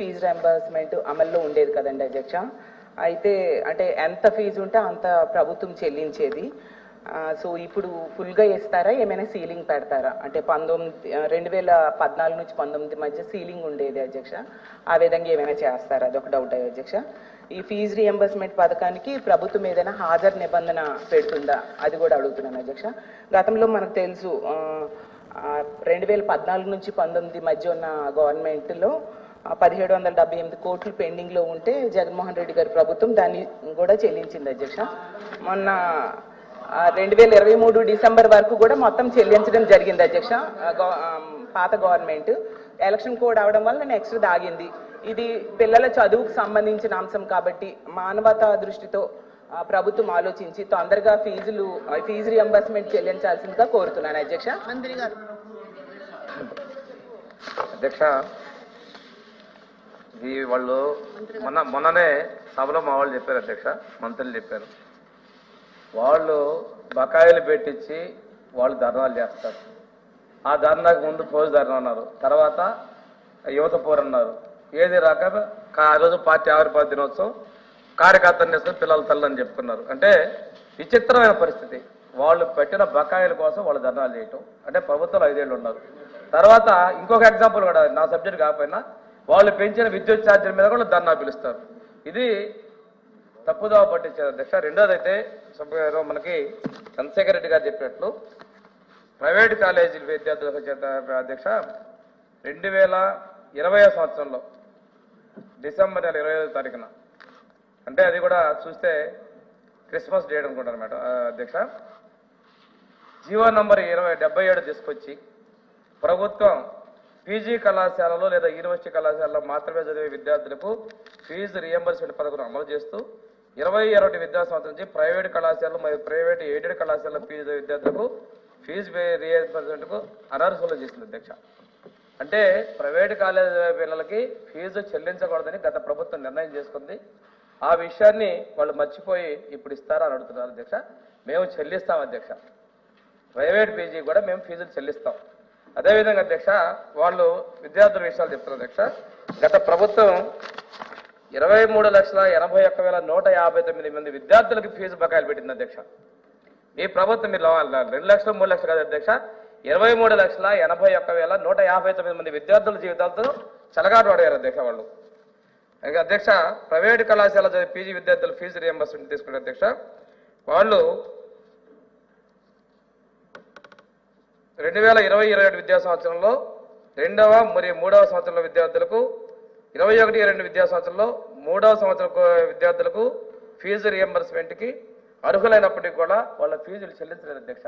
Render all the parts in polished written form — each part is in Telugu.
ఫీజు రింబర్స్మెంట్ అమల్లో ఉండేది కదండి అధ్యక్ష. అయితే అంటే ఎంత ఫీజు ఉంటే అంత ప్రభుత్వం చెల్లించేది. సో ఇప్పుడు ఫుల్గా ఇస్తారా, ఏమైనా సీలింగ్ పెడతారా? అంటే 2014 నుంచి 19 మధ్య సీలింగ్ ఉండేది అధ్యక్ష, ఆ విధంగా ఏమైనా చేస్తారా? అదొక డౌట్ అధ్యక్ష. ఈ ఫీజు రియంబర్స్మెంట్ పథకానికి ప్రభుత్వం ఏదైనా హాజరు నిబంధన పెడుతుందా, అది కూడా అడుగుతున్నాను అధ్యక్ష. గతంలో మనకు తెలుసు 2014 నుంచి 19 మధ్య ఉన్న గవర్నమెంట్లో 1778 కోట్లు పెండింగ్లో ఉంటే జగన్మోహన్ రెడ్డి గారి ప్రభుత్వం దాన్ని కూడా చెల్లించింది అధ్యక్ష. మొన్న 2023 డిసెంబర్ వరకు కూడా మొత్తం చెల్లించడం జరిగింది అధ్యక్ష. పాత గవర్నమెంట్ ఎలక్షన్ కోడ్ అవడం వల్ల నెక్స్ట్ దాగింది. ఇది పిల్లల చదువుకు సంబంధించిన అంశం కాబట్టి మానవతా దృష్టితో ప్రభుత్వం ఆలోచించి తొందరగా ఫీజు రియంబర్స్మెంట్ చెల్లించాల్సిందిగా కోరుతున్నాను అధ్యక్ష. మంత్రి గారు. అధ్యక్ష, ఈ వాళ్ళు మొన్ననే సభలో మా వాళ్ళు చెప్పారు అధ్యక్ష, మంత్రులు చెప్పారు, వాళ్ళు బకాయిలు పెట్టించి వాళ్ళు ధర్నాలు చేస్తారు. ఆ ధర్నాకు ముందు ఫౌజ్ ధర్నా అన్నారు, తర్వాత యువత పోరు అన్నారు. ఏది రాక ఆ రోజు పార్టీ ఆవిర్భావ దినోత్సవం కార్యకర్తలు చేస్తున్న పిల్లల తల్లని చెప్పుకున్నారు. అంటే విచిత్రమైన పరిస్థితి. వాళ్ళు పెట్టిన బకాయిల కోసం వాళ్ళు ధర్నాలు చేయటం. అంటే ప్రభుత్వాలు 5 ఏళ్ళు ఉన్నారు. తర్వాత ఇంకొక ఎగ్జాంపుల్ కూడా, నా సబ్జెక్ట్ కాకపోయినా, వాళ్ళు పెంచిన విద్యుత్ ఛార్జీల మీద కూడా ధర్నా పిలుస్తారు. ఇది తప్పుదోవ పట్టించారు అధ్యక్ష. రెండోది అయితే మనకి చంద్రశేఖర్ రెడ్డి గారు చెప్పినట్లు ప్రైవేట్ కాలేజీల విద్యార్థులకు చేత అధ్యక్ష 2020 సంవత్సరంలో డిసెంబర్ నెల 25వ తారీఖున, అంటే అది కూడా చూస్తే క్రిస్మస్ డేట్ అనుకుంటాను అనమాట అధ్యక్ష, జీవో నంబర్ 77 తీసుకొచ్చి ప్రభుత్వం పీజీ కళాశాలలో లేదా యూనివర్సిటీ కళాశాలలో మాత్రమే చదివే విద్యార్థులకు ఫీజు రియంబర్స్మెంట్ పథకం అమలు చేస్తూ 2021 విద్యా సంవత్సరం నుంచి ప్రైవేట్ కళాశాలలు మరియు ప్రైవేట్ ఎయిడెడ్ కళాశాల ఫీజు విద్యార్థులకు ఫీజు రియంబర్స్మెంట్కు అనర్హులు చేసింది అధ్యక్ష. అంటే ప్రైవేట్ కాలేజీ పిల్లలకి ఫీజు చెల్లించకూడదని గత ప్రభుత్వం నిర్ణయం చేసుకుంది. ఆ విషయాన్ని వాళ్ళు మర్చిపోయి ఇప్పుడు ఇస్తారా అని అడుగుతున్నారు అధ్యక్ష. మేము చెల్లిస్తాం అధ్యక్ష, ప్రైవేట్ పీజీ కూడా మేము ఫీజులు చెల్లిస్తాం. అదేవిధంగా అధ్యక్ష, వాళ్ళు విద్యార్థుల విషయాలు చెప్తున్నారు అధ్యక్ష. గత ప్రభుత్వం 23,81,159 మంది విద్యార్థులకి ఫీజు బకాయిలు పెట్టింది అధ్యక్ష. ఈ ప్రభుత్వం మీరు 2 లక్షలు 3 లక్షలు కాదు అధ్యక్ష, 23,81,159 మంది విద్యార్థుల జీవితాలతో చెలగాటు పడేయారు అధ్యక్ష వాళ్ళు. అధ్యక్ష, ప్రైవేటు కళాశాల పీజీ విద్యార్థులు ఫీజు రియంబర్స్మెంట్ తీసుకున్నారు అధ్యక్ష. వాళ్ళు 2020-21 విద్యా సంవత్సరంలో 2వ మరియు 3వ సంవత్సరంలో విద్యార్థులకు, 21-22 విద్యా సంవత్సరంలో 3వ సంవత్సరం విద్యార్థులకు ఫీజు రియంబర్స్మెంట్కి అర్హులైనప్పటికీ కూడా వాళ్ళ ఫీజులు చెల్లించలేదు అధ్యక్ష.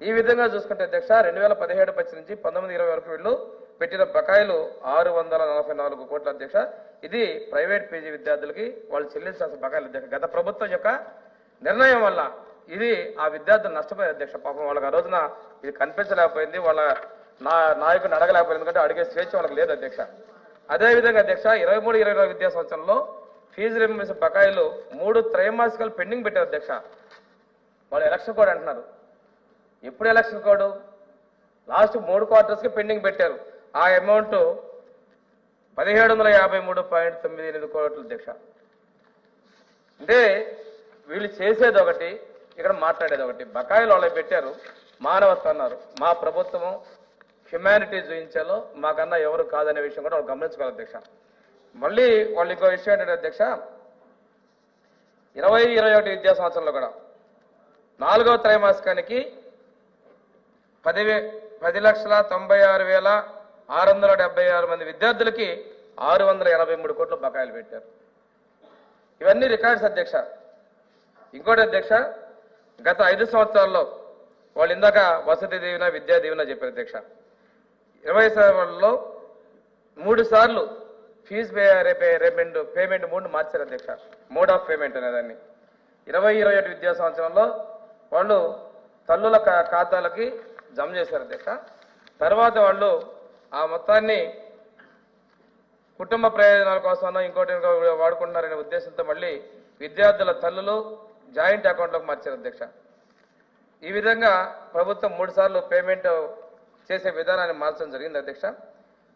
ఈ విధంగా చూసుకుంటే అధ్యక్ష, 2017 నుంచి 19-20 వరకు వీళ్ళు పెట్టిన బకాయిలు 644 కోట్ల అధ్యక్ష. ఇది ప్రైవేట్ పీజీ విద్యార్థులకి వాళ్ళు చెల్లించాల్సిన బకాయిలు అధ్యక్ష. గత ప్రభుత్వం యొక్క నిర్ణయం వల్ల ఇది ఆ విద్యార్థులు నష్టపోయారు అధ్యక్ష. పాపం వాళ్ళకి ఆ రోజున ఇది కనిపించలేకపోయింది, వాళ్ళ నాయకుడిని అడగలేకపోయింది, ఎందుకంటే అడిగే స్వేచ్ఛ వాళ్ళకి లేదు అధ్యక్ష. అదేవిధంగా అధ్యక్ష, 23-24 విద్యా సంవత్సరంలో ఫీజు రియంబర్స్మెంట్ బకాయిలు 3 త్రైమాసికాలు పెండింగ్ పెట్టారు అధ్యక్ష. వాళ్ళు ఎలక్షన్ కోడ్ అంటున్నారు. ఎప్పుడు ఎలక్షన్ కోడ్? లాస్ట్ 3 క్వార్టర్స్కి పెండింగ్ పెట్టారు. ఆ అమౌంట్ 1753.98 కోట్లు అధ్యక్ష. అంటే వీళ్ళు చేసేది ఒకటి, ఇక్కడ మాట్లాడేది ఒకటి. బకాయిలు వాళ్ళకి పెట్టారు, మానవత్వం అన్నారు. మా ప్రభుత్వం హ్యుమానిటీ చూపించాలో మాకన్నా ఎవరు కాదనే విషయం కూడా వాళ్ళు గమనించుకోవాలి అధ్యక్ష. మళ్ళీ వాళ్ళు ఇంకో విషయం ఏంటంటే అధ్యక్ష, 20-21 విద్యా సంవత్సరంలో కూడా 4వ త్రైమాసికానికి 10,96,676 మంది విద్యార్థులకి 683 కోట్లు బకాయిలు పెట్టారు. ఇవన్నీ రికార్డ్స్ అధ్యక్ష. ఇంకోటి అధ్యక్ష, గత 5 సంవత్సరాల్లో వాళ్ళు ఇందాక వసతి దీవెన, విద్యా దీవెన చెప్పారు అధ్యక్ష. 20 సంవత్సరాల్లో 3 సార్లు ఫీజు పేమెంట్ 3 మార్చారు అధ్యక్ష. మోడ్ ఆఫ్ పేమెంట్ అనేదాన్ని 20-21 విద్యా సంవత్సరంలో వాళ్ళు తల్లుల ఖాతాలకి జమ చేశారు అధ్యక్ష. తర్వాత వాళ్ళు ఆ మొత్తాన్ని కుటుంబ ప్రయోజనాల కోసం ఇంకోటి వాడుకుంటున్నారనే ఉద్దేశంతో మళ్ళీ విద్యార్థుల తల్లులు జాయింట్ అకౌంట్లోకి మార్చారు అధ్యక్ష. ఈ విధంగా ప్రభుత్వం 3 సార్లు పేమెంట్ చేసే విధానాన్ని మార్చడం జరిగింది అధ్యక్ష.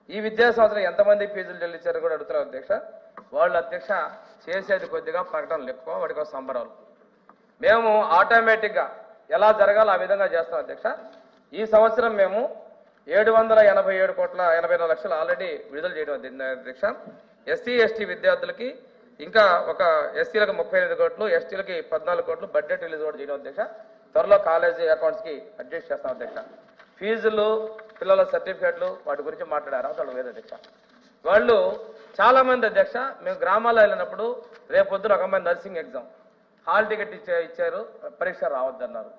ఈ విద్యా సంవత్సరం ఎంతమంది ఫీజులు చెల్లించారో కూడా అడుగుతున్నారు అధ్యక్ష. వాళ్ళు అధ్యక్ష చేసేది కొద్దిగా ప్రకటనలు ఎక్కువ, వాటికి సంబరాలు. మేము ఆటోమేటిక్గా ఎలా జరగాలో ఆ విధంగా చేస్తాం అధ్యక్ష. ఈ సంవత్సరం మేము 787 లక్షలు ఆల్రెడీ విడుదల చేయడం అధ్యక్ష. ఎస్సీ ఎస్టీ విద్యార్థులకి ఇంకా ఒక ఎస్సీలకు 38 కోట్లు, ఎస్టీలకి 14 కోట్లు బడ్జెట్ రిలీజ్ కూడా చేయడం అధ్యక్ష. త్వరలో కాలేజీ అకౌంట్స్కి అడ్జస్ట్ చేస్తాం అధ్యక్ష. ఫీజులు, పిల్లల సర్టిఫికేట్లు వాటి గురించి మాట్లాడారు వాళ్ళు వేరే అధ్యక్ష. వాళ్ళు చాలా మంది అధ్యక్ష మేము గ్రామాల్లో వెళ్ళినప్పుడు రేపొద్దున ఒక అమ్మాయి నర్సింగ్ ఎగ్జామ్ హాల్ టికెట్ ఇచ్చారు, పరీక్ష రావద్దన్నారు.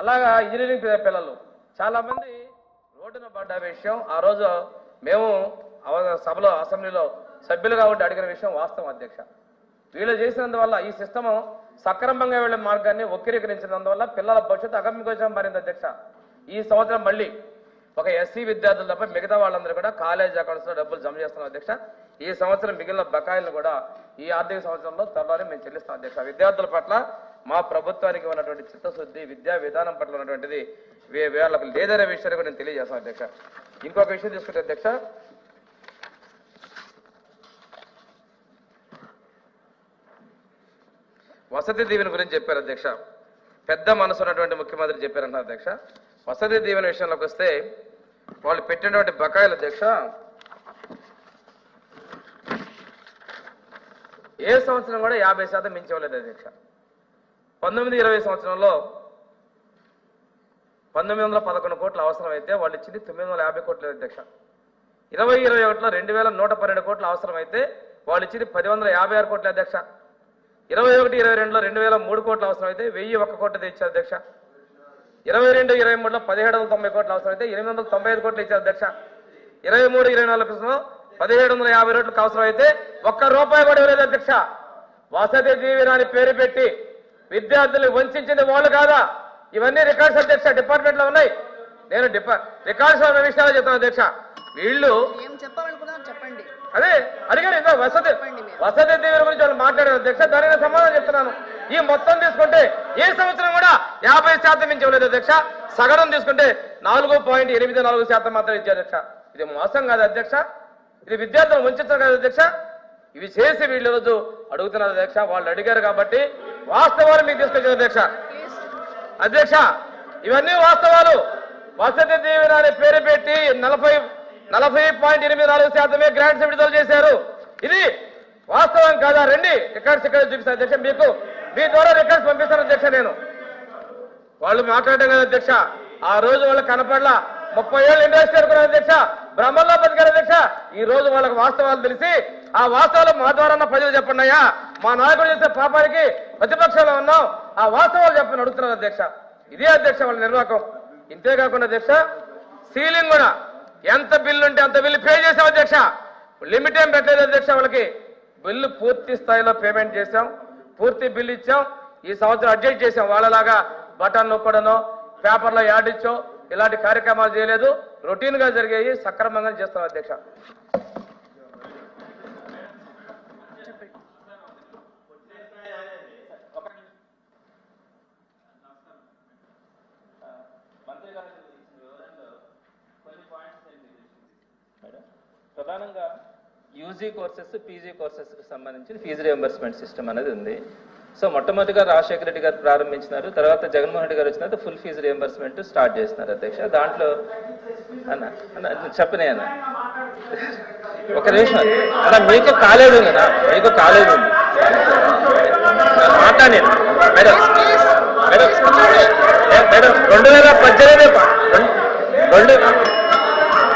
అలాగా ఇంజనీరింగ్ పిల్లలు చాలా మంది రోడ్డున పడ్డ విషయం ఆ రోజు మేము సభలో అసెంబ్లీలో సభ్యులుగా ఉండి అడిగిన విషయం వాస్తవం అధ్యక్ష. వీళ్ళు చేసినందువల్ల ఈ సిస్టమ్ సక్రమంగా వెళ్లే మార్గాన్ని వక్రీకరించినందువల్ల పిల్లల భవిష్యత్తు అగమ్యగోచరం మారింది అధ్యక్ష. ఈ సంవత్సరం మళ్ళీ ఒక ఎస్సీ విద్యార్థులు తప్ప మిగతా వాళ్ళందరూ కూడా కాలేజ్ అకౌంట్స్లో డబ్బులు జమ చేస్తున్నాం అధ్యక్ష. ఈ సంవత్సరం మిగిలిన బకాయిలను కూడా ఈ ఆర్థిక సంవత్సరంలో త్వరలోనే మేము చెల్లిస్తాం అధ్యక్ష. విద్యార్థుల పట్ల మా ప్రభుత్వానికి ఉన్నటువంటి చిత్తశుద్ధి, విద్యా విధానం పట్ల ఉన్నటువంటిది వీళ్ళకు లేదనే విషయాన్ని కూడా నేను తెలియజేస్తాను అధ్యక్ష. ఇంకొక విషయం తీసుకుంటే అధ్యక్ష, వసతి దీవెన గురించి చెప్పారు అధ్యక్ష. పెద్ద మనసు ఉన్నటువంటి ముఖ్యమంత్రి చెప్పారన్నారు అధ్యక్ష. వసతి దీవెన విషయంలోకి వస్తే వాళ్ళు పెట్టినటువంటి బకాయిలు అధ్యక్ష ఏ సంవత్సరం కూడా 50% మించవలేదు అధ్యక్ష. 19-20 సంవత్సరంలో 1911 కోట్లు అవసరమైతే వాళ్ళు ఇచ్చింది 950 కోట్లు అధ్యక్ష. 20-21లో 2112 కోట్లు అవసరమైతే వాళ్ళు ఇచ్చింది 1056 కోట్లు అధ్యక్ష. 21-22లో 2003 కోట్లు అవసరమైతే 1001 కోట్లు ఇచ్చారు అధ్యక్ష. 22-23లో 1790 కోట్లు అవసరమైతే 895 కోట్లు ఇచ్చారు అధ్యక్ష. 23-24లో 1750 కోట్లకు అవసరమైతే ₹1 కూడా ఇవ్వలేదు అధ్యక్ష. వసతి దీవెన పేరు పెట్టి విద్యార్థులు వంచింది వాళ్ళు కాదా? ఇవన్నీ రికార్డ్స్ అధ్యక్ష డిపార్ట్మెంట్ లో ఉన్నాయి. నేను రికార్డ్స్ ఉన్న విషయాలు చెప్తాను అధ్యక్ష. వీళ్ళు చెప్పండి అదే అడిగారు ఇంకో వసతి దీవెన గురించి వాళ్ళు మాట్లాడారు అధ్యక్ష. దానికి సమాధానం చెప్తున్నాను. ఈ మొత్తం తీసుకుంటే ఏ సంవత్సరం కూడా 50% మించి ఇవ్వలేదు అధ్యక్ష. సగనం తీసుకుంటే 4.84% మాత్రం ఇచ్చారు అధ్యక్ష. ఇది మోసం కాదు అధ్యక్ష, ఇది విద్యార్థులను వంచడం కాదు అధ్యక్ష. ఇవి చేసి వీళ్ళు రోజు అడుగుతున్నారు అధ్యక్ష. వాళ్ళు అడిగారు కాబట్టి వాస్తవాలు మీకు తీసుకొచ్చారు అధ్యక్ష. అధ్యక్ష ఇవన్నీ వాస్తవాలు. వసతి దీవెన అనే పేరు పెట్టి 40.84% గ్రాంట్స్ విడుదల చేశారు. ఇది వాస్తవం కాదా? రండి రికార్డ్స్ ఇక్కడ చూపిస్తాను అధ్యక్ష. మీకు మీ ద్వారా రికార్డ్స్ పంపిస్తాను అధ్యక్ష. నేను వాళ్ళు మాట్లాడడం కదా అధ్యక్ష. ఆ రోజు వాళ్ళకి కనపడలా. 30 ఏళ్ళు ఇండస్ట్రీ అనుకున్నారు అధ్యక్ష. బ్రహ్మల్లో బతికారు అధ్యక్ష. ఈ రోజు వాళ్ళకి వాస్తవాలు తెలిసి ఆ వాస్తవాలు మా ద్వారా ప్రజలు చెప్పండి అయ్యా, మా నాయకుడు చేసే పాపానికి ప్రతిపక్షంలో ఉన్నాం, ఆ వాస్తవాలు చెప్పని అడుగుతున్నారు అధ్యక్ష. ఇదే అధ్యక్ష వాళ్ళ నిర్వాహకం. ఇంతేకాకుండా అధ్యక్ష సీలింగ్ కూడా ఎంత బిల్లు ఉంటే అంత బిల్లు పే చేశాం అధ్యక్ష. లిమిట్ ఏం పెట్టలేదు అధ్యక్ష. వాళ్ళకి బిల్లు పూర్తి స్థాయిలో పేమెంట్ చేశాం, పూర్తి బిల్లు ఇచ్చాం. ఈ సంవత్సరం అడ్జస్ట్ చేశాం. వాళ్ళలాగా బటన్ నొక్కడనో పేపర్లో యాడ్ ఇచ్చో ఇలాంటి కార్యక్రమాలు చేయలేదు. రొటీన్ గా జరిగాయి, సక్రమంగా చేస్తాం అధ్యక్ష. ప్రధానంగా యూజీ కోర్సెస్, పీజీ కోర్సెస్ కి సంబంధించిన ఫీజు రియంబర్స్మెంట్ సిస్టమ్ అనేది ఉంది. సో మొట్టమొదటిగా రాజశేఖర రెడ్డి గారు ప్రారంభించినారు. తర్వాత జగన్మోహన్ రెడ్డి గారు వచ్చిన తర్వాత ఫుల్ ఫీజు రియంబర్స్మెంట్ స్టార్ట్ చేస్తున్నారు అధ్యక్ష. దాంట్లో చెప్పనే అన్న ఒక నిమిషం అన్న, మీకు కాలేజ్ ఉంది అన్న, మీకు కాలేజ్ ఉంది మాట్లాడి మేడం. మేడం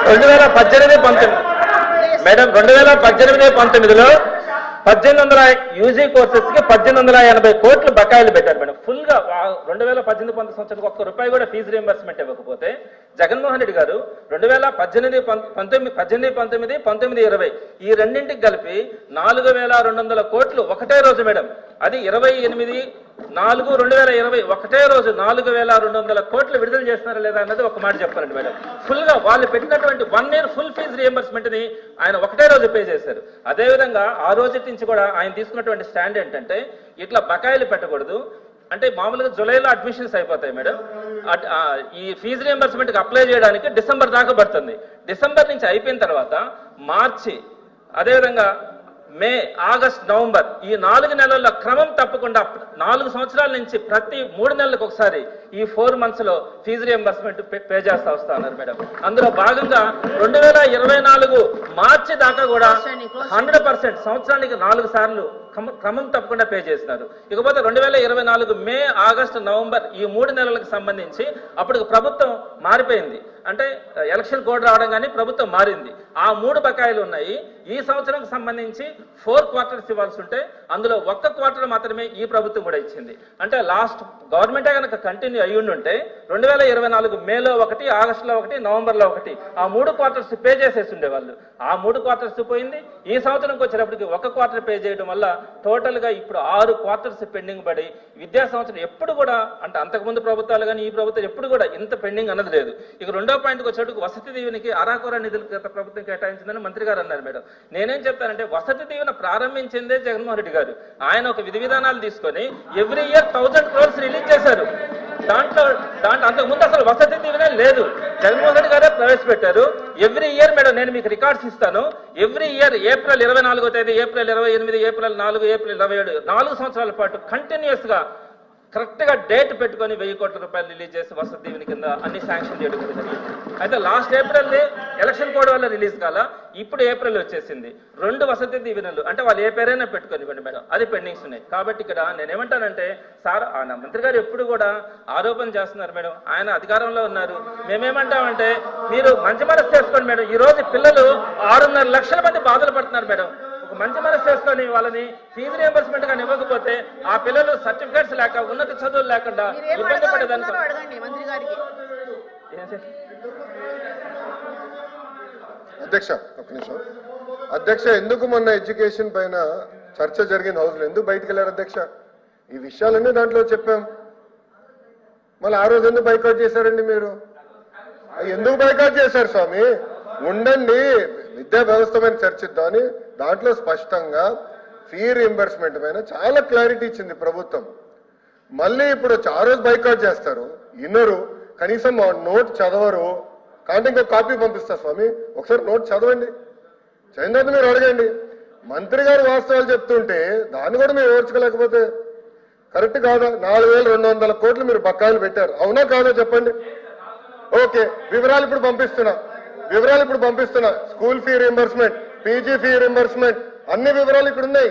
2018-19 మేడం 2018-19లో 1800 యూజీ కోర్సెస్ కి 1880 కోట్లు బకాయిలు పెట్టారు మేడం. ఫుల్ గా 2018-19 సంవత్సరానికి ₹1 కూడా ఫీజు రియంబర్స్మెంట్ ఇవ్వకపోతే జగన్మోహన్ రెడ్డి గారు 2018-19, 19-20 ఈ రెండింటికి కలిపి 4200 కోట్లు ఒకటే రోజు మేడం. అది 28/4/2020 ఒకటే రోజు 4200 కోట్లు విడుదల చేస్తున్నారా లేదా అన్నది ఒక మాట చెప్పాలండి మేడం. ఫుల్ గా వాళ్ళు పెట్టినటువంటి 1 year ఫుల్ ఫీజు రియంబర్స్మెంట్ ని ఆయన ఒకటే రోజు పే చేశారు. అదేవిధంగా ఆ రోజు నుంచి కూడా ఆయన తీసుకున్నటువంటి స్టాండ్ ఏంటంటే ఇట్లా బకాయిలు పెట్టకూడదు, అంటే మామూలుగా జూలైలో అడ్మిషన్స్ అయిపోతాయి మేడం. ఈ ఫీజు రియంబర్స్మెంట్కి అప్లై చేయడానికి డిసెంబర్ దాకా పడుతుంది. డిసెంబర్ నుంచి అయిపోయిన తర్వాత మార్చి, అదేవిధంగా మే, ఆగస్ట్, నవంబర్ ఈ 4 నెలల్లో క్రమం తప్పకుండా 4 సంవత్సరాల నుంచి ప్రతి 3 నెలలకు ఒకసారి ఈ 4 months లో ఫీజు రియంబర్స్మెంట్ పే చేస్తా వస్తా ఉన్నారు మేడం. అందులో భాగంగా 2024 మార్చి దాకా కూడా 100% సంవత్సరానికి 4 సార్లు క్రమం తప్పకుండా పే చేస్తున్నారు. ఇకపోతే 2024 మే, ఆగస్టు, నవంబర్ ఈ 3 నెలలకు సంబంధించి అప్పుడు ప్రభుత్వం మారిపోయింది. అంటే ఎలక్షన్ కోడ్ రావడం కానీ ప్రభుత్వం మారింది. ఆ 3 బకాయిలు ఉన్నాయి. ఈ సంవత్సరం సంబంధించి 4 quarters ఇవ్వాల్సి ఉంటే అందులో 1 quarter మాత్రమే ఈ ప్రభుత్వం కూడా ఇచ్చింది. అంటే లాస్ట్ గవర్నమెంటే కనుక కంటిన్యూ అయ్యి ఉంటే 2024 మేలో 1, ఆగస్టులో 1, నవంబర్లో 1 ఆ 3 quarters పే చేసేసి ఉండేవాళ్ళు. ఆ 3 quarters పోయింది. ఈ సంవత్సరంకి వచ్చేటప్పటికి 1 quarter పే చేయడం వల్ల టోటల్ గా ఇప్పుడు 6 quarters పెండింగ్ పడి విద్యా సంవత్సరం ఎప్పుడు కూడా, అంటే అంతకుముందు ప్రభుత్వాలు కానీ ఈ ప్రభుత్వం ఎప్పుడు కూడా ఇంత పెండింగ్ అన్నది లేదు. ఇక 2వ పాయింట్కి వచ్చేటప్పుడు వసతి దీవెనికి అరాకొర నిధులు గత ప్రభుత్వం కేటాయించిందని మంత్రి గారు అన్నారు మేడం. నేనేం చెప్తానంటే వసతి దీవెన ప్రారంభించిందే జగన్మోహన్ రెడ్డి గారు. ఆయన ఒక విధి విధానాలు తీసుకొని ఎవ్రీ ఇయర్ 1000 crores రిలీజ్ చేశారు. దాంట్లో అంతకుముందు అసలు వసతి దీవెనే లేదు. జగన్మోహన్ రెడ్డి గారే ప్రవేశపెట్టారు. ఎవ్రీ ఇయర్ మేడం నేను మీకు రికార్డ్స్ ఇస్తాను. ఎవ్రీ ఇయర్ ఏప్రిల్ 24వ తేదీ, ఏప్రిల్ 28, ఏప్రిల్ 4, ఏప్రిల్ 27 4 సంవత్సరాల పాటు కంటిన్యూస్ గా కరెక్ట్ గా డేట్ పెట్టుకొని 1000 కోట్ల రూపాయలు రిలీజ్ చేసి వసతి దీవెన కింద అన్ని శాంక్షన్ చేయడం జరిగింది. అయితే లాస్ట్ ఏప్రిల్ ఎలక్షన్ కోడ్ వల్ల రిలీజ్ కాల, ఇప్పుడు ఏప్రిల్ వచ్చేసింది. 2 వసతి దీవెనలు అంటే వాళ్ళు ఏ పేరైనా పెట్టుకొని మేడం, అది పెండింగ్స్ ఉన్నాయి. కాబట్టి ఇక్కడ నేనేమంటానంటే సార్ మంత్రి గారు ఎప్పుడు కూడా ఆరోపణ చేస్తున్నారు మేడం. ఆయన అధికారంలో ఉన్నారు. మేమేమంటామంటే మీరు మంచి మనసు చేసుకోండి మేడం. ఈ రోజు పిల్లలు 6.5 లక్షల మంది బాధలు పడుతున్నారు మేడం. ఒక మంచి మనసు చేసుకొని వాళ్ళని ఫీజు రియంబర్స్మెంట్ గా ఇవ్వకపోతే ఆ పిల్లలు సర్టిఫికేట్స్ లేక ఉన్నత చదువులు లేకుండా ఇబ్బంది పడేదానికి అధ్యక్ష ఎందుకు మొన్న ఎడ్యుకేషన్ పైన చర్చ జరిగిన హౌస్ లో ఎందుకు బయటకు వెళ్ళారు అధ్యక్ష? ఈ విషయాలన్నీ దాంట్లో చెప్పాం. మళ్ళీ ఆ రోజు ఎందుకు బైకాట్ చేశారండి మీరు? ఎందుకు బైకాట్ చేశారు స్వామి? ఉండండి, విద్యా వ్యవస్థ పైన చర్చిద్దామని దాంట్లో స్పష్టంగా ఫీ రియంబర్స్మెంట్ పైన చాలా క్లారిటీ ఇచ్చింది ప్రభుత్వం. మళ్ళీ ఇప్పుడు ఆ రోజు బైకాట్ చేస్తారు, ఇన్నరు, కనీసం నోట్ చదవరు. కాబట్టి ఇంకో కాపీ పంపిస్తా స్వామి, ఒకసారి నోట్ చదవండి. చదివిన మీరు అడగండి. మంత్రి గారు వాస్తవాలు చెప్తుంటే దాన్ని కూడా మీరు ఓర్చుకోలేకపోతే కరెక్ట్ కాదా? 4200 కోట్లు మీరు బకాయిలు పెట్టారు, అవునా కాదా చెప్పండి? ఓకే, వివరాలు ఇప్పుడు పంపిస్తున్నా. School fee reimbursement, PG fee reimbursement అన్ని వివరాలు ఇక్కడ ఉన్నాయి.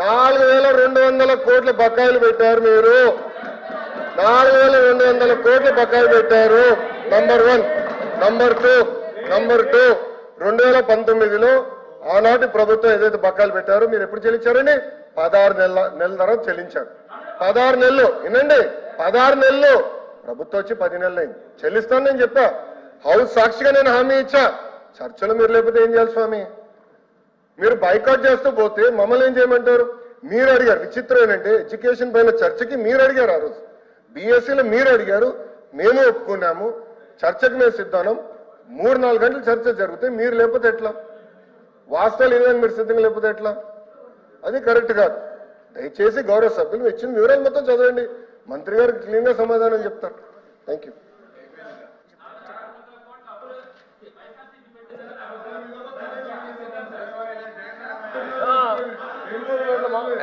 4200 కోట్ల బకాయిలు పెట్టారు మీరు. 4200 కోట్ల బకాయిలు పెట్టారు. నంబర్ 1. నంబర్ 2 2019లో ఆనాటి ప్రభుత్వం ఏదైతే బకాయిలు పెట్టారో మీరు ఎప్పుడు చెల్లించారండి? 16 నెలల తర్వాత చెల్లించారు. 16 నెలలు వినండి, 16 నెలలు. ప్రభుత్వం వచ్చి 10 నెలలు అయింది. చెల్లిస్తాను నేను చెప్పా. హౌస్ సాక్షిగా నేను హామీ ఇచ్చా. చర్చలు మీరు లేకపోతే ఏం చేయాలి స్వామి? మీరు బైకాట్ చేస్తూ పోతే మమ్మల్ని ఏం చేయమంటారు? మీరు అడిగారు. విచిత్రం ఏంటంటే ఎడ్యుకేషన్ పైన చర్చకి మీరు అడిగారు. ఆ రోజు బీఎస్సీలో మీరు అడిగారు, మేము ఒప్పుకున్నాము. చర్చకు మేము సిద్ధానం. 3-4 గంటలు చర్చ జరిగితే మీరు లేకపోతే ఎట్లా? వాస్తవాలు ఏదైనా మీరు సిద్ధంగా లేకపోతే ఎట్లా? అది కరెక్ట్ కాదు. దయచేసి గౌరవ సభ్యులు ఇచ్చిన వివరాలు మొత్తం చదవండి. మంత్రి గారికి క్లీన్ గా సమాధానం చెప్తారు. Thank you.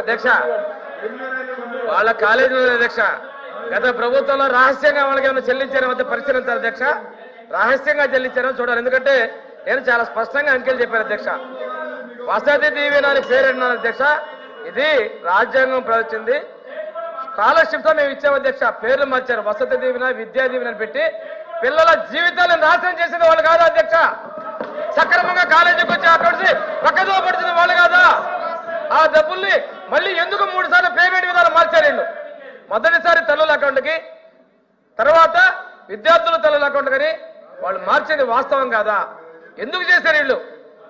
అధ్యక్ష, వాళ్ళ కాలేజీ అధ్యక్ష గత ప్రభుత్వంలో రహస్యంగా వాళ్ళకి ఏమైనా చెల్లించారో పరిశీలించారు అధ్యక్ష. రహస్యంగా చెల్లించారని చూడాలి. ఎందుకంటే నేను చాలా స్పష్టంగా అంకెలు చెప్పాను అధ్యక్ష. వసతి దీవెన అని పేరు అధ్యక్ష. ఇది రాజ్యాంగం ప్రవచించింది. స్కాలర్షిప్ తో మేము ఇచ్చాము అధ్యక్ష. పేర్లు మార్చారు. వసతి దీవెన, విద్యా దీవెన పెట్టి పిల్లల జీవితాలను నాశనం చేసిన వాళ్ళు కాదా అధ్యక్ష? సక్రమంగా కాలేజీకి వచ్చి అక్కడ పక్కదో పడుతున్న వాళ్ళు కాదా? ఆ డబ్బుల్ని మళ్ళీ ఎందుకు 3 సార్లు పేమెంట్ విధానం మార్చారు వీళ్ళు? మొదటిసారి తల్లుల అకౌంట్కి, తర్వాత విద్యార్థుల తల్లుల అకౌంట్ కానీ వాళ్ళు మార్చేది వాస్తవం కాదా? ఎందుకు చేశారు వీళ్ళు?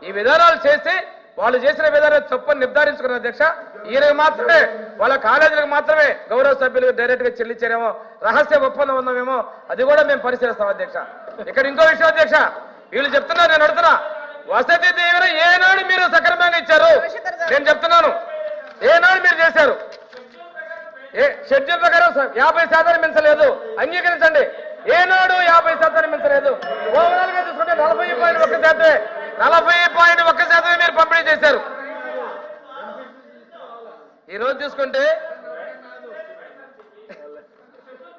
ఈ విధానాలు చేసి వాళ్ళు చేసిన విధానం తప్పని నిర్ధారించుకున్న అధ్యక్ష. ఈయనకు మాత్రమే, వాళ్ళ కాలేజీలకు మాత్రమే గౌరవ సభ్యులకు డైరెక్ట్ గా చెల్లించారేమో, రహస్య ఒప్పందం ఉందామేమో, అది కూడా మేము పరిశీలిస్తాం అధ్యక్ష. ఇక్కడ ఇంకో విషయం అధ్యక్ష, వీళ్ళు చెప్తున్నారు, నేను అడుగుతున్నా, వసతి దీవెన ఏనాడు మీరు సక్రమంగా ఇచ్చారు? నేను చెప్తున్నాను, ఏనాడు మీరు చేశారు? షెడ్యూల్ ప్రకారం 50% మించలేదు, అంగీకరించండి. ఏనాడు 50% మించలేదు. ఓవరాల్ గా చూసుకుంటే 40.1%, 40.1% మీరు పంపిణీ చేశారు. ఈ రోజు చూసుకుంటే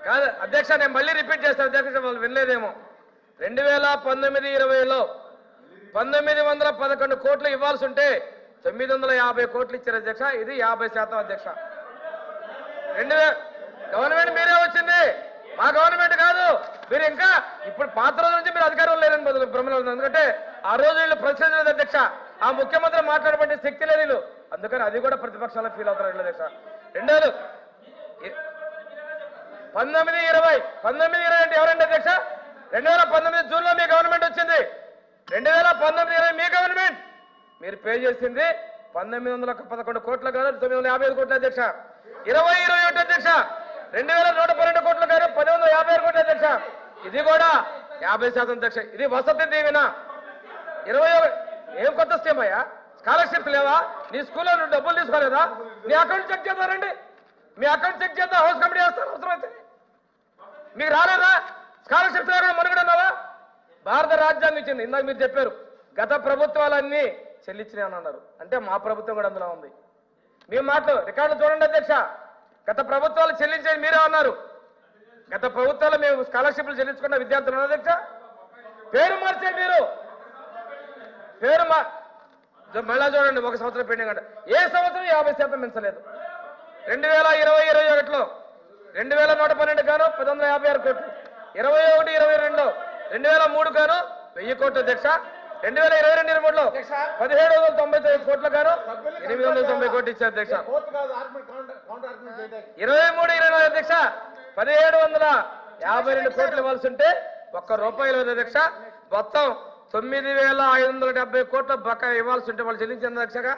కాదు అధ్యక్ష, నేను మళ్ళీ రిపీట్ చేస్తాను అధ్యక్ష, వాళ్ళు వినలేదేమో. 2019-20లో 1911 కోట్లు ఇవ్వాల్సి ఉంటే 950 కోట్లు ఇచ్చారు అధ్యక్ష. ఇది 50% అధ్యక్ష. గవర్నమెంట్ మీరే వచ్చింది, మా గవర్నమెంట్ కాదు. మీరు ఇంకా ఇప్పుడు పాత రోజు నుంచి మీరు అధికారంలో లేరని బదులు భ్రమలో ఉంది. ఎందుకంటే ఆ రోజు వీళ్ళు ప్రశ్నించలేదు అధ్యక్ష, ఆ ముఖ్యమంత్రి మాట్లాడబట్టే శక్తి లేదు వీళ్ళు. అందుకని అది కూడా ప్రతిపక్షాలకు ఫీల్ అవుతారు అధ్యక్ష. 19-20 అంటే ఎవరండి అధ్యక్ష? 2019 జూన్లో మీ గవర్నమెంట్ వచ్చింది. 2019-20 మీ గవర్నమెంట్. మీరు పే చేసింది 1911 కోట్లు కాదు, 955 కోట్లు అధ్యక్ష. 20-21 అధ్యక్ష 2112 కోట్లు కాదు, 1156 కోట్లు అధ్యక్ష. ఇది కూడా 50% అధ్యక్ష. ఇది వసతి దీవెన 21. ఏం కొత్త స్కీమ్ అయ్యా? స్కాలర్షిప్ లేవా? నీ స్కూల్లో నువ్వు డబ్బులు తీసుకోలేదా? నీ అకౌంట్ చెక్ చేద్దారండి, మీ అకౌంట్ చెక్ చేద్దాం, హౌస్ కమిటీ చేస్తారు అవసరమైతే. మీకు రాలేదా స్కాలర్షిప్ లేకుండా మనుగడన్నావా? భారత రాజ్యాంగం ఇచ్చింది. ఇందాక మీరు చెప్పారు గత ప్రభుత్వాలన్నీ చెల్లించినాయి అని అన్నారు. అంటే మా ప్రభుత్వం కూడా అందులో ఉంది. మీ మాటలు రికార్డులు చూడండి అధ్యక్ష. గత ప్రభుత్వాలు చెల్లించేది మీరే అన్నారు. గత ప్రభుత్వాలు మేము స్కాలర్షిప్లు చెల్లించుకున్న విద్యార్థులు అధ్యక్ష. పేరు మార్చారు మీరు, పేరు మళ్ళా చూడండి, ఒక సంవత్సరం పెండింగ్ అంట. ఏ సంవత్సరం 50% మించలేదు. 2020-21లో 2112 గాను 1156 కోట్లు, 21-22 2003 గాను 1000 కోట్లు అధ్యక్ష. 2022-23లో 1799 కోట్ల గాను 890 కోట్లు ఇచ్చారు అధ్యక్ష. 23-24 అధ్యక్ష 1752 కోట్లు ఇవ్వాల్సి ఉంటే ₹1 అధ్యక్ష. మొత్తం 9570 కోట్ల బకాయి ఇవ్వాల్సి ఉంటే వాళ్ళు చెల్లించిన అధ్యక్షగా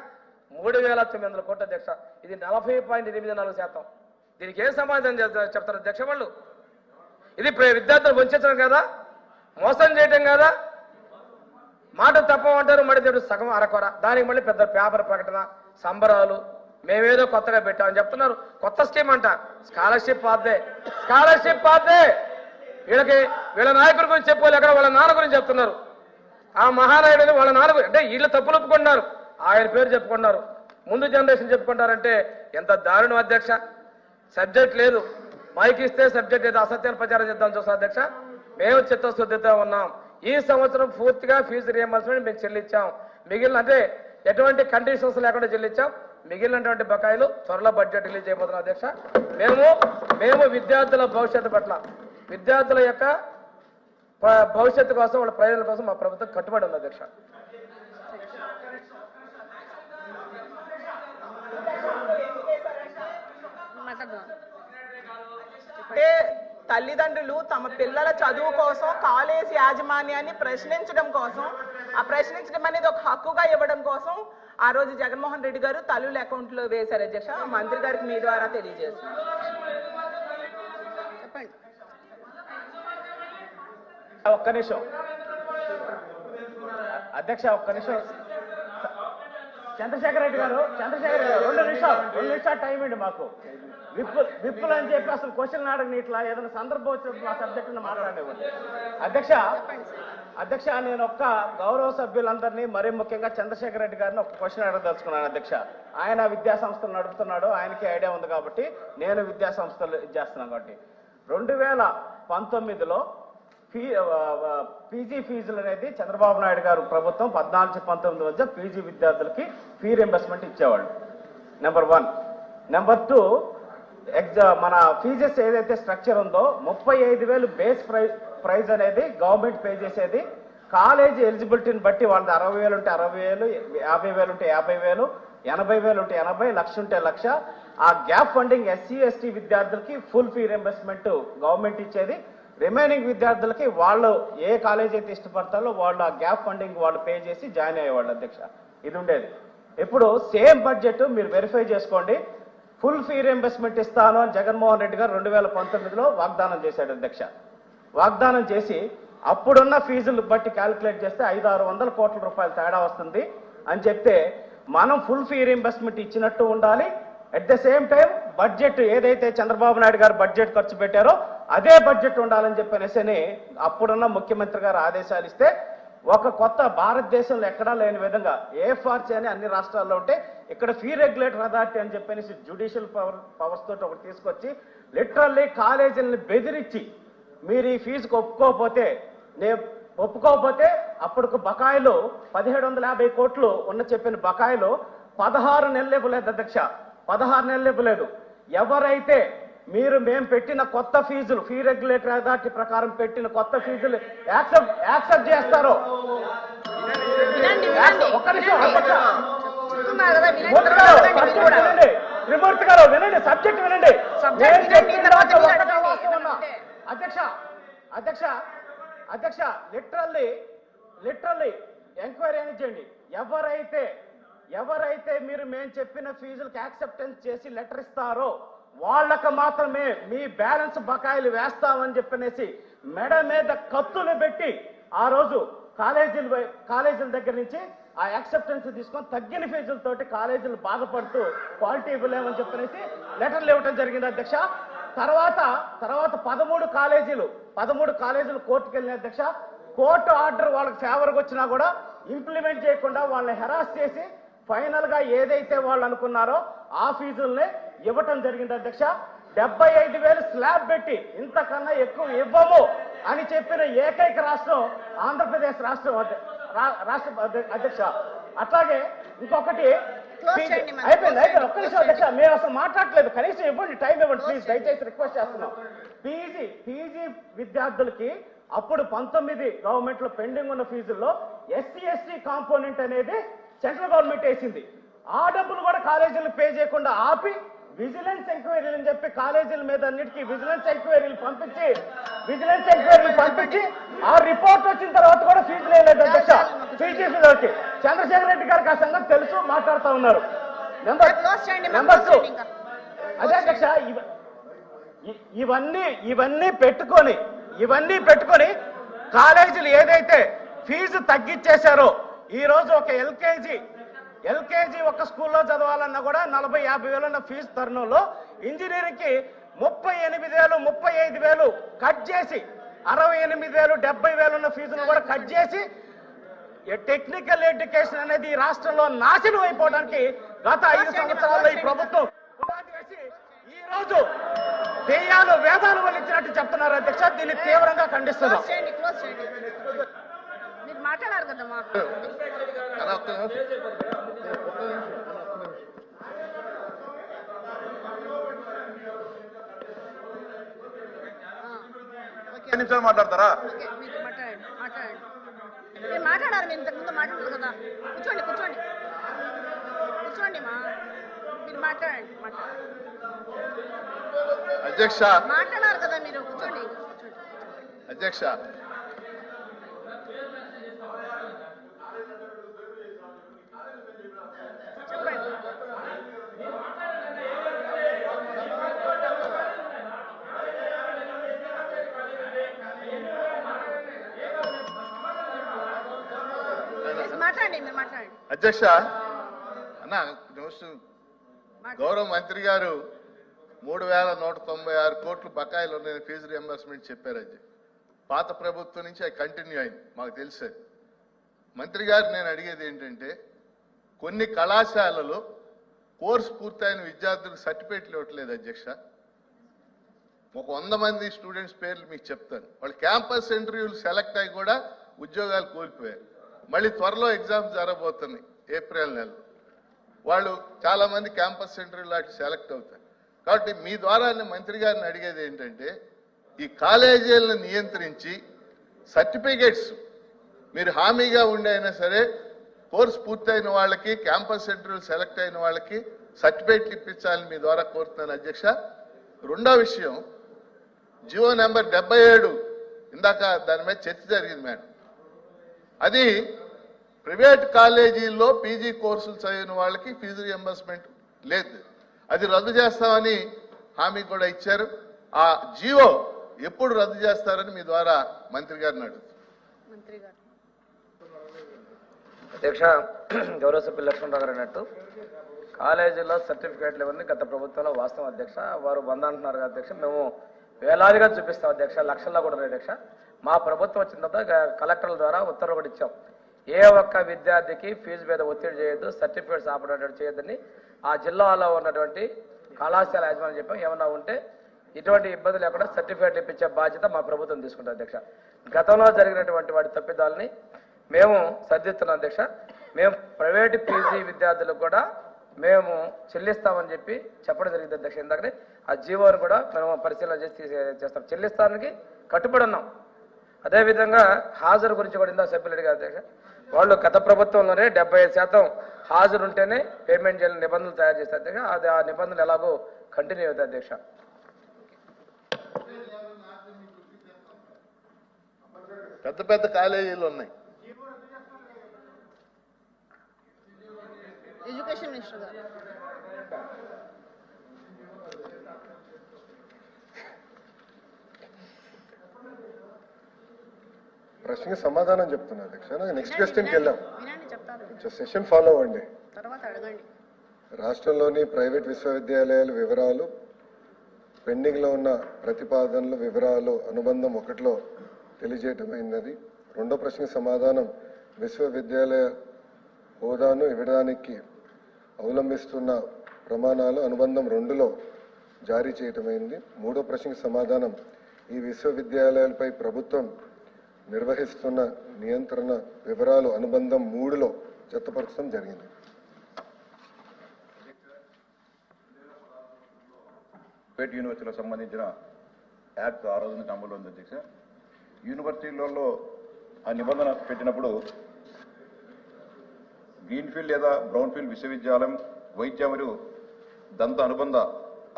3900 కోట్ల అధ్యక్ష. ఇది 40.84%. దీనికి ఏం సమాధానం చెప్తారు అధ్యక్ష వాళ్ళు? ఇది విద్యార్థులు వంచడం కదా, మోసం చేయటం కదా. మాట తప్పమంటారు, మళ్ళీ సగం అరకొర, దానికి మళ్ళీ పెద్ద పేపర్ ప్రకటన, సంబరాలు, మేమేదో కొత్తగా పెట్టామని చెప్తున్నారు. కొత్త స్కీమ్ అంట, స్కాలర్షిప్ పాతే. వీళ్ళ నాయకుడి గురించి చెప్పుకోవాలి, ఎక్కడ వాళ్ళ నాన్న గురించి చెప్తున్నారు. ఆ మహానాయుడు వాళ్ళ నాన్న అంటే వీళ్ళు తప్పులు ఒప్పుకుంటున్నారు, ఆయన పేరు చెప్పుకున్నారు, ముందు జనరేషన్ చెప్పుకుంటారంటే ఎంత దారుణం అధ్యక్ష. సబ్జెక్ట్ లేదు, మైక్ ఇస్తే సబ్జెక్ట్ ఏదో అసత్యాలు ప్రచారం చేద్దాం చూస్తాం అధ్యక్ష. మేము చిత్తశుద్ధితో ఉన్నాం. ఈ సంవత్సరం పూర్తిగా ఫీజు రియంబర్స్మెంట్ మేము చెల్లించాం. మిగిలిన అంటే ఎటువంటి కండిషన్స్ లేకుండా చెల్లించాం. మిగిలినటువంటి బకాయిలు త్వరలో బడ్జెట్ రిలీజ్ అయిపోతున్నాం అధ్యక్ష. మేము విద్యార్థుల భవిష్యత్తు పట్ల, విద్యార్థుల యొక్క భవిష్యత్తు కోసం, వాళ్ళ ప్రయోజనాల కోసం మా ప్రభుత్వం కట్టుబడి ఉంది అధ్యక్ష. అంటే తల్లిదండ్రులు తమ పిల్లల చదువు కోసం కాలేజ్ యాజమాన్యాన్ని ప్రశ్నించడం కోసం, ఆ ప్రశ్నించడం అనేది ఒక హక్కుగా ఇవ్వడం కోసం ఆ రోజు జగన్మోహన్ రెడ్డి గారు తల్లుల అకౌంట్లో వేశారు అధ్యక్ష. మంత్రి గారికి మీ ద్వారా తెలియజేస్తున్నారు. చెప్పండి. ఒక్క నిమిషం అధ్యక్ష, ఒక్క నిమిషం. చంద్రశేఖర్ రెడ్డి గారు 2 నిమిషాలు టైం అండి మాకు. విప్పులు అని చెప్పి అసలు క్వశ్చన్ అడగని ఇట్లా ఏదైనా సందర్భం వచ్చినప్పుడు ఆ సబ్జెక్టును మాట్లాడేవాడు. అధ్యక్ష నేను ఒక్క గౌరవ సభ్యులందరినీ, మరీ ముఖ్యంగా చంద్రశేఖర్ రెడ్డి గారిని ఒక క్వశ్చన్ అడగదలుచుకున్నాను అధ్యక్ష. ఆయన విద్యా సంస్థలు నడుపుతున్నాడు, ఆయనకి ఐడియా ఉంది కాబట్టి నేను విద్యా సంస్థలు ఇచ్చేస్తున్నాను కాబట్టి 2019లో పీజీ ఫీజులు అనేది చంద్రబాబు నాయుడు గారు ప్రభుత్వం 14-19 మధ్య పీజీ విద్యార్థులకి ఫీ రింబర్స్మెంట్ ఇచ్చేవాళ్ళు. నెంబర్ 1. నెంబర్ 2, మన ఫీజెస్ ఏదైతే స్ట్రక్చర్ ఉందో 35,000 బేస్ ప్రైజ్ అనేది గవర్నమెంట్ పే చేసేది. కాలేజీ ఎలిజిబిలిటీని బట్టి వాళ్ళది 60,000 ఉంటే 60,000, 50,000 ఉంటే 50,000, 80,000 ఉంటే 80, 1,00,000 ఉంటే 1,00,000. ఆ గ్యాప్ ఫండింగ్ SC ST విద్యార్థులకి ఫుల్ ఫీ రింబర్స్మెంట్ గవర్నమెంట్ ఇచ్చేది. రిమైనింగ్ విద్యార్థులకి వాళ్ళు ఏ కాలేజ్ అయితే ఇష్టపడతారో వాళ్ళు ఆ గ్యాప్ ఫండింగ్ వాళ్ళు పే చేసి జాయిన్ అయ్యేవాళ్ళు అధ్యక్ష. ఇది ఉండేది. ఇప్పుడు సేమ్ బడ్జెట్ మీరు వెరిఫై చేసుకోండి. ఫుల్ ఫీ రింబర్స్మెంట్ ఇస్తాను అని జగన్మోహన్ రెడ్డి గారు 2019లో వాగ్దానం చేశాడు అధ్యక్ష. వాగ్దానం చేసి అప్పుడున్న ఫీజులు బట్టి క్యాలిక్యులేట్ చేస్తే 500-600 కోట్ల రూపాయలు తేడా వస్తుంది అని చెప్తే, మనం ఫుల్ ఫీ రింబర్స్మెంట్ ఇచ్చినట్టు ఉండాలి, at the same time budget ఏదైతే చంద్రబాబు నాయుడు గారు బడ్జెట్ ఖర్చు పెట్టారో అదే బడ్జెట్ ఉండాలని చెప్పనేసి అప్పుడున్న ముఖ్యమంత్రి గారు ఆదేశాలు ఇస్తే ఒక కొత్త భారతదేశంలో ఎక్కడా లేని విధంగా ఏఎఫ్ఆర్సీ అని అన్ని రాష్ట్రాల్లో ఉంటే ఇక్కడ ఫీ రెగ్యులేటర్ అథారిటీ అని చెప్పనేసి జ్యుడిషియల్ పవర్స్ తోటి ఒకటి తీసుకొచ్చి లిటరల్లీ కాలేజీలను బెదిరించి మీరు ఈ ఫీజుకు ఒప్పుకోకపోతే అప్పటికి బకాయిలు 1750 కోట్లు ఉన్న చెప్పిన బకాయిలు 16 నెలలు ఇవ్వలేదు అధ్యక్ష, 16 నెలలు ఇవ్వలేదు. ఎవరైతే మేము పెట్టిన కొత్త ఫీజులు ఫీ రెగ్యులేటర్ అథారిటీ ప్రకారం పెట్టిన కొత్త ఫీజులు యాక్సెప్ట్ చేస్తారో ఒక్క నిమిషం త్రిమూర్తి గారు వినండి, సబ్జెక్ట్ వినండి. అధ్యక్ష లిటరల్లీ ఎంక్వైరీ అని చేయండి. ఎవరైతే మేము చెప్పిన ఫీజులకు యాక్సెప్టెన్స్ చేసి లెటర్ ఇస్తారో వాళ్ళకు మాత్రమే మీ బ్యాలెన్స్ బకాయిలు వేస్తామని చెప్పనేసి మెడ మీద కత్తులు పెట్టి ఆ రోజు కాలేజీల దగ్గర నుంచి ఆ యాక్సెప్టెన్స్ తీసుకొని తగ్గిన ఫీజులతోటి కాలేజీలు బాధపడుతూ క్వాలిటీ ఇవ్వలేమని చెప్పనేసి లెటర్లు ఇవ్వడం జరిగింది అధ్యక్ష. తర్వాత 13 కాలేజీలు కోర్టుకు వెళ్ళిన అధ్యక్ష. కోర్టు ఆర్డర్ వాళ్ళకి ఫేవర్గా వచ్చినా కూడా ఇంప్లిమెంట్ చేయకుండా వాళ్ళని హెరాస్ చేసి ఫైనల్ గా ఏదైతే వాళ్ళు అనుకున్నారో ఆ ఫీజుల్ని ఇవ్వటం జరిగింది అధ్యక్ష. 75,000 స్లాబ్ పెట్టి ఇంతకన్నా ఎక్కువ ఇవ్వము అని చెప్పిన ఏకైక రాష్ట్రం ఆంధ్రప్రదేశ్ రాష్ట్రం అధ్యక్ష. అట్లాగే ఇంకొకటి అయిపోయింది. ఒక్క నిమిషం అధ్యక్ష, మేము అసలు మాట్లాడలేదు, కనీసం ఇవ్వండి, టైం ఇవ్వండి ప్లీజ్, దయచేసి రిక్వెస్ట్ చేస్తున్నాం. పీజీ విద్యార్థులకి అప్పుడు 19 గవర్నమెంట్ లో పెండింగ్ ఉన్న ఫీజుల్లో ఎస్సీ కాంపోనెంట్ అనేది సెంట్రల్ గవర్నమెంట్ వేసింది. ఆ డబ్బులు కూడా కాలేజీలు పే చేయకుండా ఆపి విజిలెన్స్ ఎంక్వైరీలు అని చెప్పి కాలేజీల మీద అన్నిటికీ విజిలెన్స్ ఎంక్వైరీలు పంపించి ఆ రిపోర్ట్ వచ్చిన తర్వాత కూడా ఫీజు లేదు అధ్యక్ష. ఫీజు చంద్రశేఖర్ రెడ్డి గారికి ఆ సంగతి తెలుసు, మాట్లాడుతూ ఉన్నారు. నెంబర్ 2 అదే అధ్యక్ష, ఇవన్నీ పెట్టుకొని కాలేజీలు ఏదైతే ఫీజు తగ్గించేశారో ఈ రోజు ఒక ఎల్కేజీ ఒక స్కూల్లో చదవాలన్నా కూడా 40-50 వేలు ఉన్న ఫీజు తరుణంలో ఇంజనీరింగ్ కి 38,000 35,000 కట్ చేసి 68,000 70,000 ఉన్న ఫీజును కూడా కట్ చేసి టెక్నికల్ ఎడ్యుకేషన్ అనేది ఈ రాష్ట్రంలో నాశనం అయిపోవడానికి గత 5 సంవత్సరాల్లో ఈ ప్రభుత్వం పునాది వేసి ఈ రోజు దెయ్యాలు వేదాలు వల్లించినట్టు చెప్తున్నారు అధ్యక్ష. దీన్ని తీవ్రంగా ఖండిస్తున్నాం. మీరు మాట్లాడారు కదమ్మా. మాట్లాడతారా? మీరు మాట్లాడారు, మీరు ఇంతకుముందు మాట్లాడారు కదా. కూర్చోండి మా, మీరు మాట్లాడండి. అధ్యక్ష మాట్లాడారు కదా మీరు, కూర్చోండి. అధ్యక్ష చెప్పండి. అధ్యక్ష అన్న గౌరవ మంత్రి గారు 3,196 కోట్లు బకాయిలు ఉన్నాయని ఫీజు రియంబర్స్మెంట్ చెప్పారు. అది పాత ప్రభుత్వం నుంచి అది కంటిన్యూ అయింది, మాకు తెలుసు. మంత్రి గారు నేను అడిగేది ఏంటంటే, కొన్ని కళాశాలలో కోర్సు పూర్తయిన విద్యార్థులకు సర్టిఫికేట్లు ఇవ్వట్లేదు అధ్యక్ష. ఒక 100 మంది స్టూడెంట్స్ పేర్లు మీకు చెప్తాను. వాళ్ళు క్యాంపస్ ఇంటర్వ్యూలు సెలెక్ట్ అయ్యి కూడా ఉద్యోగాలు కోల్పోయారు. మళ్ళీ త్వరలో ఎగ్జామ్స్ జరగబోతున్నాయి ఏప్రిల్ నెలలో. వాళ్ళు చాలా మంది క్యాంపస్ ఇంటర్వ్యూలు వాటి సెలెక్ట్ అవుతారు. కాబట్టి మీ ద్వారా మంత్రి గారిని అడిగేది ఏంటంటే, ఈ కాలేజీలను నియంత్రించి సర్టిఫికేట్స్ మీరు హామీగా ఉండి అయినా సరే కోర్సు పూర్తయిన వాళ్ళకి క్యాంపస్ ఇంటర్వ్యూలు సెలెక్ట్ అయిన వాళ్ళకి సర్టిఫికేట్లు ఇప్పించాలని మీ ద్వారా కోరుతున్నాను అధ్యక్ష. రెండో విషయం, జియో నెంబర్ 77 ఇందాక దాని మీద చర్చ జరిగింది మేడం. అది ప్రైవేట్ కాలేజీల్లో పీజీ కోర్సులు చదివిన వాళ్ళకి ఫీజు రియంబర్స్మెంట్ లేదు, అది రద్దు చేస్తామని హామీ కూడా ఇచ్చారు. ఆ జియో ఎప్పుడు రద్దు చేస్తారని మీ ద్వారా మంత్రి గారిని అడుగుతారు. అధ్యక్ష, గౌరవ సభ్యులు లక్ష్మణరావు గారు అన్నట్టు కాలేజీలో సర్టిఫికేట్లు ఇవన్నీ గత ప్రభుత్వంలో వాస్తవం అధ్యక్ష. వారు 100 అంటున్నారు కదా అధ్యక్ష, మేము వేలాదిగా చూపిస్తాం అధ్యక్ష, లక్షల్లో కూడా ఉన్నాయి అధ్యక్ష. మా ప్రభుత్వం వచ్చిన తర్వాత కలెక్టర్ల ద్వారా ఉత్తర్వులు కూడా ఇచ్చాం. ఏ ఒక్క విద్యార్థికి ఫీజు మీద ఒత్తిడి చేయొద్దు, సర్టిఫికేట్స్ ఆపడం చేయొద్దని ఆ జిల్లాలో ఉన్నటువంటి కళాశాల యాజమాన్యం చెప్పాం. ఏమన్నా ఉంటే ఇటువంటి ఇబ్బందులు లేకుండా సర్టిఫికేట్లు ఇప్పించే బాధ్యత మా ప్రభుత్వం తీసుకుంటుంది అధ్యక్ష. గతంలో జరిగినటువంటి వాటి తప్పిదాలని మేము సర్దిస్తున్నాం అధ్యక్ష. మేము ప్రైవేటు పీజీ విద్యార్థులకు కూడా మేము చెల్లిస్తామని చెప్పడం జరిగింది అధ్యక్ష. ఇందాకనే ఆ జీవోను కూడా మేము పరిశీలన చేస్తాం, చెల్లిస్తానికి కట్టుబడి ఉన్నాం. అదేవిధంగా హాజరు గురించి కూడా ఇందా సభ్యులు అడిగారు అధ్యక్ష. వాళ్ళు గత ప్రభుత్వంలోనే 75% హాజరు ఉంటేనే పేమెంట్ చేయాలని నిబంధనలు తయారు చేస్తారు అధ్యక్ష. అది ఆ నిబంధనలు ఎలాగో కంటిన్యూ అవుతాయి అధ్యక్ష. పెద్ద పెద్ద కాలేజీలు ఉన్నాయి. ఎడ్యుకేషన్ మినిస్టర్ గారు. ప్రశ్నకి సమాధానం చెప్తున్నా అధ్యక్ష. నెక్స్ట్ క్వశ్చన్కి వెళ్దాం. వినండి, చెప్తారు, సెషన్ ఫాలో అవ్వండి. తర్వాత అడగండి. రాష్ట్రంలోని ప్రైవేట్ విశ్వవిద్యాలయాల వివరాలు, పెండింగ్లో ఉన్న ప్రతిపాదనల వివరాలు అనుబంధం 1లో తెలియజేయటమైనది. రెండో ప్రశ్నకి సమాధానం విశ్వవిద్యాలయ హోదాను ఇవ్వడానికి అవలంబిస్తున్న ప్రమాణాలు అనుబంధం 2లో జారీ చేయటమైంది. మూడో ప్రశ్నకి సమాధానం ఈ విశ్వవిద్యాలయాలపై ప్రభుత్వం నిర్వహిస్తున్న నియంత్రణ వివరాలు అనుబంధం 3లో జతపరచడం జరిగింది. ప్రైవేట్ యూనివర్సిటీలకు సంబంధించిన యాక్ట్ ఆ రోజు నుంచి అమలు ఉంది అధ్యక్ష. యూనివర్సిటీలలో ఆ నిబంధన పెట్టినప్పుడు గ్రీన్ఫీల్డ్ లేదా బ్రౌన్ఫీల్డ్ విశ్వవిద్యాలయం వైద్య మరియు దంత అనుబంధ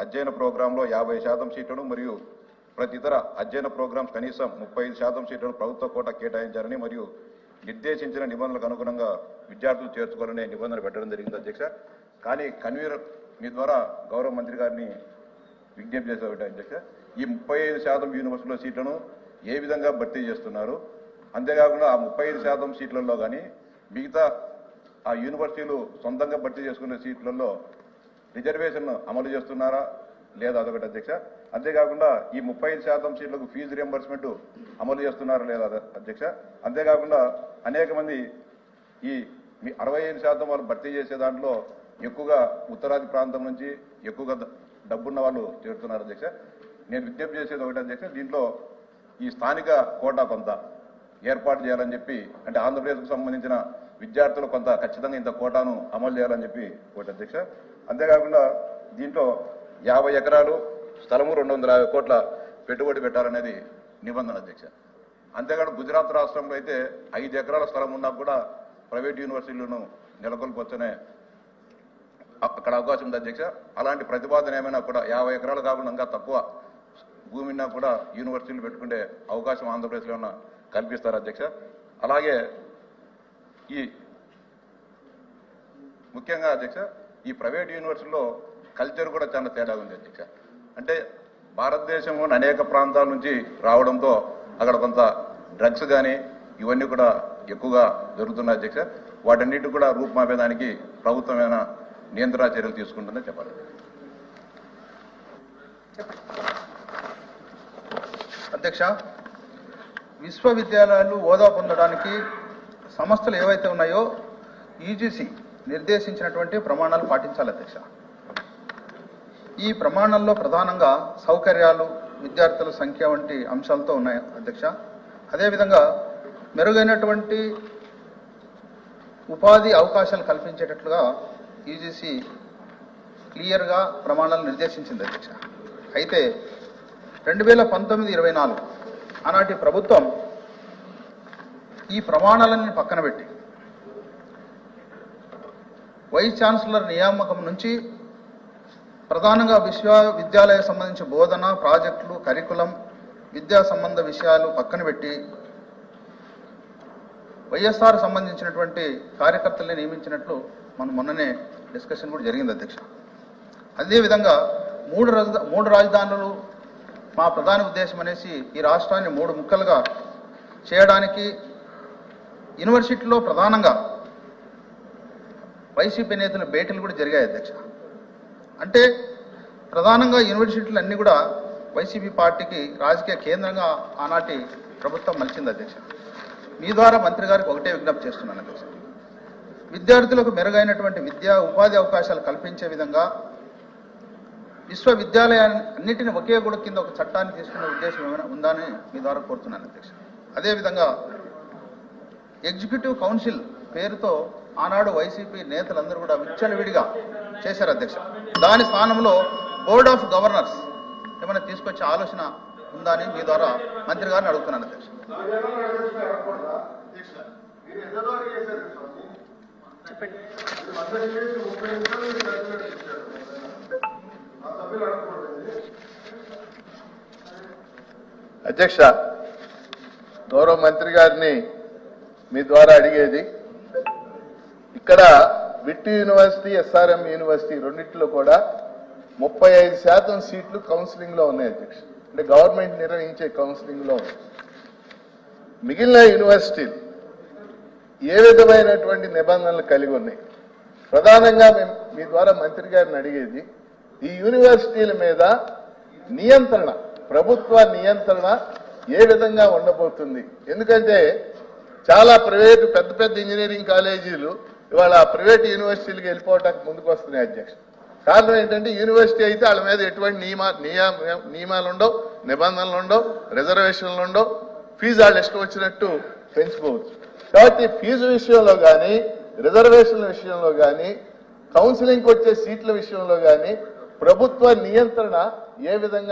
అధ్యయన ప్రోగ్రాంలో 50% సీట్లను మరియు ప్రతి ఇతర అధ్యయన ప్రోగ్రామ్స్ కనీసం 35% సీట్లను ప్రభుత్వ కోటా కేటాయించాలని మరియు నిర్దేశించిన నిబంధనలకు అనుగుణంగా విద్యార్థులు చేర్చుకోవాలనే నిబంధన పెట్టడం జరిగింది అధ్యక్ష. కానీ కన్వీనర్ మీ ద్వారా గౌరవ మంత్రి గారిని విజ్ఞప్తి చేసే అధ్యక్ష, ఈ 35% యూనివర్సిటీలో సీట్లను ఏ విధంగా భర్తీ చేస్తున్నారు? అంతేకాకుండా ఆ 35% సీట్లలో కానీ మిగతా ఆ యూనివర్సిటీలు సొంతంగా భర్తీ చేసుకునే సీట్లలో రిజర్వేషన్ అమలు చేస్తున్నారా లేదా అదొకటి అధ్యక్ష. అంతేకాకుండా ఈ 35% సీట్లకు ఫీజు రియంబర్స్మెంట్ అమలు చేస్తున్నారా లేదా అధ్యక్ష. అంతేకాకుండా అనేక మంది ఈ 65% వాళ్ళు భర్తీ చేసే దాంట్లో ఎక్కువగా ఉత్తరాది ప్రాంతం నుంచి ఎక్కువగా డబ్బున్న వాళ్ళు చేరుతున్నారు అధ్యక్ష. నేను విజ్ఞప్తి చేసేది ఒకటి అధ్యక్ష, దీంట్లో ఈ స్థానిక కోటా కొంత ఏర్పాటు చేయాలని చెప్పి, అంటే ఆంధ్రప్రదేశ్కు సంబంధించిన విద్యార్థులు కొంత ఖచ్చితంగా ఇంత కోటాను అమలు చేయాలని చెప్పి ఒకటి అధ్యక్ష. అంతేకాకుండా దీంట్లో 50 ఎకరాలు స్థలము 250 కోట్ల పెట్టుబడి పెట్టాలనేది నిబంధన అధ్యక్ష. అంతేకాదు గుజరాత్ రాష్ట్రంలో అయితే 5 ఎకరాల స్థలం ఉన్నా కూడా ప్రైవేట్ యూనివర్సిటీలను నెలకొల్పొచ్చనే అక్కడ అవకాశం ఉంది అధ్యక్ష. అలాంటి ప్రతిపాదన ఏమైనా కూడా 50 ఎకరాలు కాకుండా ఇంకా తక్కువ భూమిన్నా కూడా యూనివర్సిటీలు పెట్టుకునే అవకాశం ఆంధ్రప్రదేశ్లో ఉన్న కల్పిస్తారు అధ్యక్ష. అలాగే ఈ ముఖ్యంగా అధ్యక్ష ఈ ప్రైవేట్ యూనివర్సిటీలో కల్చర్ కూడా చాలా తేడా ఉంది అధ్యక్ష. అంటే భారతదేశంలోని అనేక ప్రాంతాల నుంచి రావడంతో అక్కడ కొంత డ్రగ్స్ కానీ ఇవన్నీ కూడా ఎక్కువగా జరుగుతున్నాయి అధ్యక్ష. వాటన్నిటి కూడా రూపుమాపేదానికి ప్రభుత్వమైన నియంత్రణ చర్యలు తీసుకుంటుందని చెప్పాలి. అధ్యక్ష, విశ్వవిద్యాలయాలు హోదా పొందడానికి సంస్థలు ఏవైతే ఉన్నాయో యూజీసీ నిర్దేశించినటువంటి ప్రమాణాలు పాటించాలి అధ్యక్ష. ఈ ప్రమాణాల్లో ప్రధానంగా సౌకర్యాలు, విద్యార్థుల సంఖ్య వంటి అంశాలతో ఉన్నాయి అధ్యక్ష. అదేవిధంగా మెరుగైనటువంటి ఉపాధి అవకాశాలు కల్పించేటట్లుగా యూజీసీ క్లియర్గా ప్రమాణాలు నిర్దేశించింది అధ్యక్ష. అయితే 2019-24 ఆనాటి ప్రభుత్వం ఈ ప్రమాణాలన్నీ పక్కన పెట్టి వైస్ ఛాన్సలర్ నియామకం నుంచి ప్రధానంగా విశ్వవిద్యాలయ సంబంధించిన బోధన, ప్రాజెక్టులు, కరికులం, విద్యా సంబంధ విషయాలు పక్కన పెట్టి వైఎస్ఆర్ సంబంధించినటువంటి కార్యకర్తల్ని నియమించినట్లు మనం మొన్ననే డిస్కషన్ కూడా జరిగింది అధ్యక్ష. అదేవిధంగా మూడు రాజధానులు మా ప్రధాన ఉద్దేశం అనేసి ఈ రాష్ట్రాన్ని 3 ముక్కలుగా చేయడానికి యూనివర్సిటీలో ప్రధానంగా వైసీపీ నేతల భేటీలు కూడా జరిగాయి అధ్యక్ష. అంటే ప్రధానంగా యూనివర్సిటీలు అన్నీ కూడా వైసీపీ పార్టీకి రాజకీయ కేంద్రంగా ఆనాటి ప్రభుత్వం మలిచింది అధ్యక్ష. మీ ద్వారా మంత్రి గారికి ఒకటే విజ్ఞప్తి చేస్తున్నాను అధ్యక్ష. విద్యార్థులకు మెరుగైనటువంటి విద్యా ఉపాధి అవకాశాలు కల్పించే విధంగా విశ్వవిద్యాలయాన్ని అన్నిటిని ఒకే గొడుగు కింద ఒక చట్టాన్ని తీసుకునే ఉద్దేశం ఏమైనా ఉందని మీ ద్వారా కోరుతున్నాను అధ్యక్ష. అదేవిధంగా ఎగ్జిక్యూటివ్ కౌన్సిల్ పేరుతో ఆనాడు వైసీపీ నేతలందరూ కూడా విచ్చలవిడిగా చేశారు అధ్యక్ష. దాని స్థానంలో బోర్డ్ ఆఫ్ గవర్నర్స్ ఏమైనా తీసుకొచ్చే ఆలోచన ఉందా అని మీ ద్వారా మంత్రి గారిని అడుగుతున్నాను అధ్యక్ష. అధ్యక్ష, గౌరవ మంత్రి గారిని మీ ద్వారా అడిగేది, ఇక్కడ విట్టి యూనివర్సిటీ, ఎస్ఆర్ఎం యూనివర్సిటీ రెండింటిలో కూడా 35% సీట్లు కౌన్సిలింగ్ లో ఉన్నాయి అధ్యక్ష. అంటే గవర్నమెంట్ నిర్వహించే కౌన్సిలింగ్ లో ఉన్నాయి. మిగిలిన యూనివర్సిటీలు ఏ విధమైనటువంటి నిబంధనలు కలిగి ఉన్నాయి? ప్రధానంగా మేము మీ ద్వారా మంత్రి గారిని అడిగేది, ఈ యూనివర్సిటీల మీద నియంత్రణ, ప్రభుత్వ నియంత్రణ ఏ విధంగా ఉండబోతుంది? ఎందుకంటే చాలా ప్రైవేటు పెద్ద పెద్ద ఇంజనీరింగ్ కాలేజీలు ఇవాళ ప్రైవేట్ యూనివర్సిటీలకు వెళ్ళిపోవటానికి ముందుకు వస్తున్నాయి అధ్యక్ష. కారణం ఏంటంటే యూనివర్సిటీ అయితే వాళ్ళ మీద ఎటువంటి నియమాలు ఉండవు, నిబంధనలు ఉండవు, రిజర్వేషన్లు ఉండవు, ఫీజు వాళ్ళు ఇష్టం వచ్చినట్టు పెంచుకోవచ్చు. కాబట్టి ఫీజు విషయంలో కానీ, రిజర్వేషన్ల విషయంలో కానీ, కౌన్సిలింగ్కి వచ్చే సీట్ల విషయంలో కానీ ప్రభుత్వ నియంత్రణ ఏ విధంగా